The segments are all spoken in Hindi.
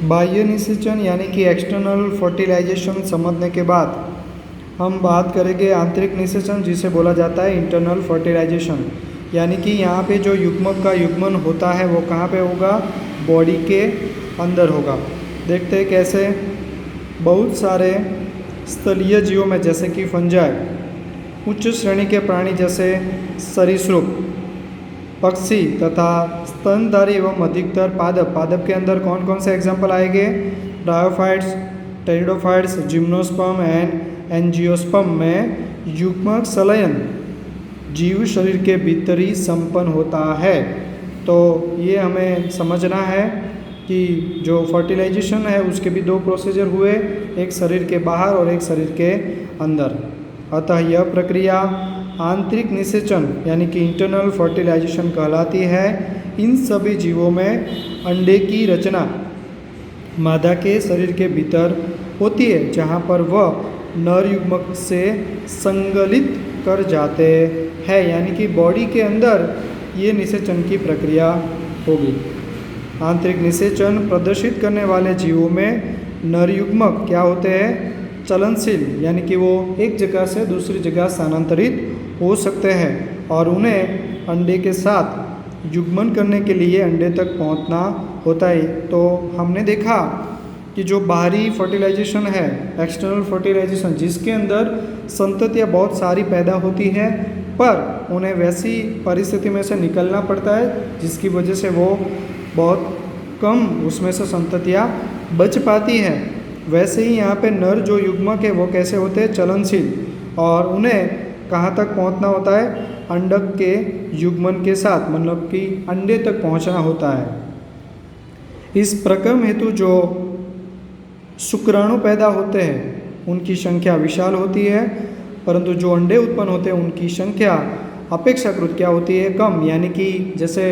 बाह्य निषेचन यानी कि एक्सटर्नल फर्टिलाइजेशन समझने के बाद हम बात करेंगे आंतरिक निषेचन, जिसे बोला जाता है इंटरनल फर्टिलाइजेशन। यानी कि यहाँ पे जो युग्मक का युग्मन होता है वो कहाँ पे होगा? बॉडी के अंदर होगा। देखते हैं कैसे। बहुत सारे स्थलीय जीवों में जैसे कि फंजाई, उच्च श्रेणी के प्राणी जैसे सरीसृप, पक्षी तथा स्तनधारी एवं अधिकतर पादप। पादप के अंदर कौन कौन से एग्जाम्पल आएंगे? Bryophytes, pteridophytes, gymnosperm and angiosperm में युग्मक संलयन जीव शरीर के भीतरी संपन्न होता है। तो ये हमें समझना है कि जो फर्टिलाइजेशन है उसके भी दो प्रोसीजर हुए, एक शरीर के बाहर और एक शरीर के अंदर। अतः यह प्रक्रिया आंतरिक निषेचन यानी कि इंटरनल फर्टिलाइजेशन कहलाती है। इन सभी जीवों में अंडे की रचना मादा के शरीर के भीतर होती है, जहाँ पर वह नर युग्मक से संगलित कर जाते हैं। यानी कि बॉडी के अंदर ये निषेचन की प्रक्रिया होगी। आंतरिक निषेचन प्रदर्शित करने वाले जीवों में नर युग्मक क्या होते हैं? चलनशील, यानी कि वो एक जगह से दूसरी जगह स्थानांतरित हो सकते हैं और उन्हें अंडे के साथ युग्मन करने के लिए अंडे तक पहुंचना होता है। तो हमने देखा कि जो बाहरी फर्टिलाइजेशन है, एक्सटर्नल फर्टिलाइजेशन, जिसके अंदर संततियाँ बहुत सारी पैदा होती है, पर उन्हें वैसी परिस्थिति में से निकलना पड़ता है जिसकी वजह से वो बहुत कम उसमें से संततियाँ बच पाती हैं। वैसे ही यहाँ पे नर जो युग्मक है वो कैसे होते हैं? चलनशील, और उन्हें कहाँ तक पहुँचना होता है? अंडक के युग्मन के साथ, मतलब कि अंडे तक पहुँचना होता है। इस प्रक्रम हेतु जो शुक्राणु पैदा होते हैं उनकी संख्या विशाल होती है, परंतु जो अंडे उत्पन्न होते हैं उनकी संख्या अपेक्षाकृत क्या होती है? कम। यानी कि जैसे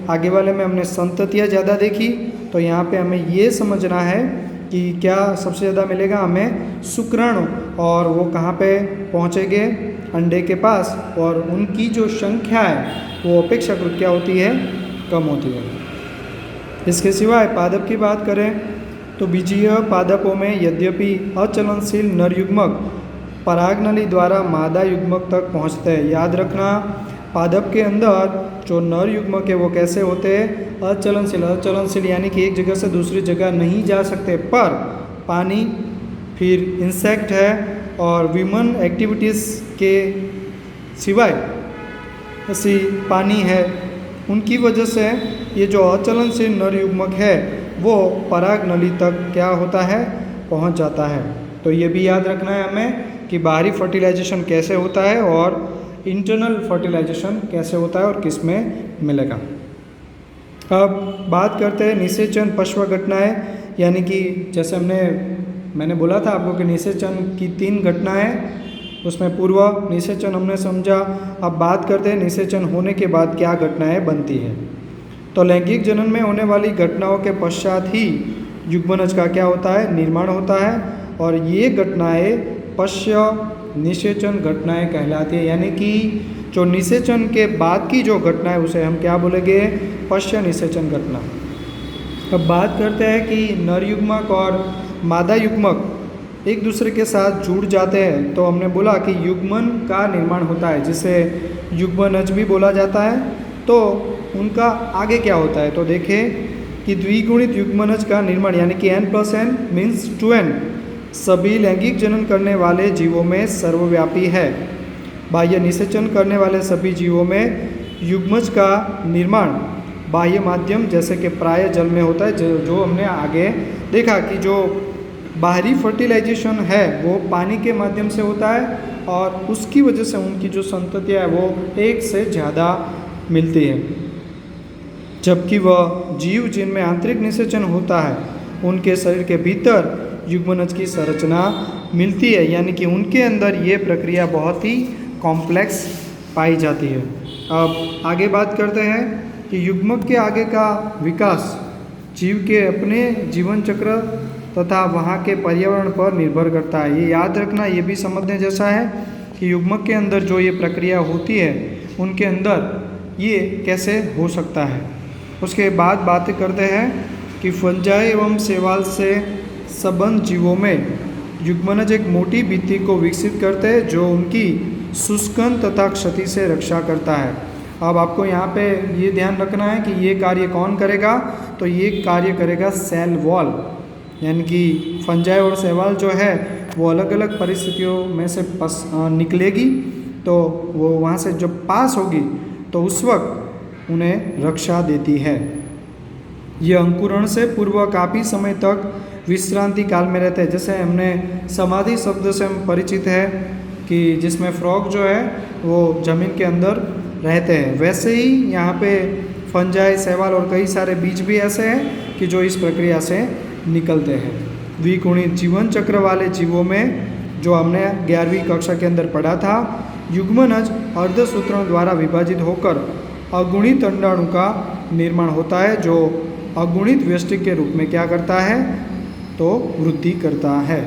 आगे वाले में हमने संततियाँ ज़्यादा देखी, तो यहाँ पे हमें ये समझना है कि क्या सबसे ज़्यादा मिलेगा हमें? शुक्राणु, और वो कहाँ पे पहुँचेंगे? अंडे के पास, और उनकी जो संख्या है वो अपेक्षाकृत क्या होती है? कम होती है। इसके सिवाय पादप की बात करें तो बीजीय पादपों में यद्यपि अचलनशील नर युग्मक परागनली द्वारा मादा युग्मक तक पहुँचते हैं। याद रखना, पादप के अंदर जो नर युग्मक है वो कैसे होते हैं? अचलनशील। अचलनशील यानी कि एक जगह से दूसरी जगह नहीं जा सकते, पर पानी, फिर इंसेक्ट है और विमन एक्टिविटीज़ के सिवाय ऐसी पानी है, उनकी वजह से ये जो अचलनशील नर युग्मक है वो पराग नली तक क्या होता है? पहुंच जाता है। तो ये भी याद रखना है हमें कि बाहरी फर्टिलाइजेशन कैसे होता है और इंटरनल फर्टिलाइजेशन कैसे होता है और किस में मिलेगा। अब बात करते हैं निषेचन पश्व घटनाएं, यानी कि जैसे मैंने बोला था आपको कि निषेचन की 3 घटनाएं, उसमें पूर्व निषेचन हमने समझा। अब बात करते हैं निषेचन होने के बाद क्या घटनाएं बनती हैं। तो लैंगिक जनन में होने वाली घटनाओं के पश्चात ही युग्मनज का क्या होता है? निर्माण होता है, और ये घटनाएं पश्य निषेचन घटनाएं कहलाती है। यानी कि जो निषेचन के बाद की जो घटना है उसे हम क्या बोलेंगे? पश्य निषेचन घटना। अब बात करते हैं कि नर युग्मक और मादा युग्मक एक दूसरे के साथ जुड़ जाते हैं, तो हमने बोला कि युग्मन का निर्माण होता है, जिसे युग्मनज भी बोला जाता है। तो उनका आगे क्या होता है? तो देखें कि द्विगुणित युग्मनज का निर्माण, यानी कि n+n मीन्स 2n, सभी लैंगिक जनन करने वाले जीवों में सर्वव्यापी है। बाह्य निषेचन करने वाले सभी जीवों में युग्मज का निर्माण बाह्य माध्यम जैसे कि प्राय जल में होता है, जो हमने आगे देखा कि जो बाहरी फर्टिलाइजेशन है वो पानी के माध्यम से होता है, और उसकी वजह से उनकी जो संततियाँ है वो एक से ज़्यादा मिलती है। जबकि वह जीव जिनमें आंतरिक निषेचन होता है उनके शरीर के भीतर युग्मनज की संरचना मिलती है, यानी कि उनके अंदर ये प्रक्रिया बहुत ही कॉम्प्लेक्स पाई जाती है। अब आगे बात करते हैं कि युग्मक के आगे का विकास जीव के अपने जीवन चक्र तथा वहाँ के पर्यावरण पर निर्भर करता है। ये याद रखना, ये भी समझने जैसा है कि युग्मक के अंदर जो ये प्रक्रिया होती है उनके अंदर ये कैसे हो सकता है। उसके बाद बात करते हैं कि फंजाई एवं शैवाल से संबंध जीवों में युग्मनज एक मोटी भित्ति को विकसित करते हैं जो उनकी शुष्कन तथा क्षति से रक्षा करता है। अब आपको यहाँ पे ये ध्यान रखना है कि ये कार्य कौन करेगा, तो ये कार्य करेगा सेल वॉल, यानी कि फंजाई और शैवाल जो है वो अलग अलग परिस्थितियों में से निकलेगी, तो वो वहाँ से जब पास होगी तो उस वक्त उन्हें रक्षा देती है। ये अंकुरण से पूर्व काफ़ी समय तक विश्रांति काल में रहते हैं। जैसे हमने समाधि शब्द से हम परिचित है कि जिसमें फ्रॉग जो है वो ज़मीन के अंदर रहते हैं, वैसे ही यहाँ पे फंजाई, शैवाल और कई सारे बीज भी ऐसे हैं कि जो इस प्रक्रिया से निकलते हैं। द्विगुणित जीवन चक्र वाले जीवों में जो हमने 11वीं कक्षा के अंदर पढ़ा था, युग्मनज अर्धसूत्रों द्वारा विभाजित होकर अगुणित अंडाणु का निर्माण होता है, जो अगुणित व्यष्टि के रूप में क्या करता है, तो वृद्धि करता है।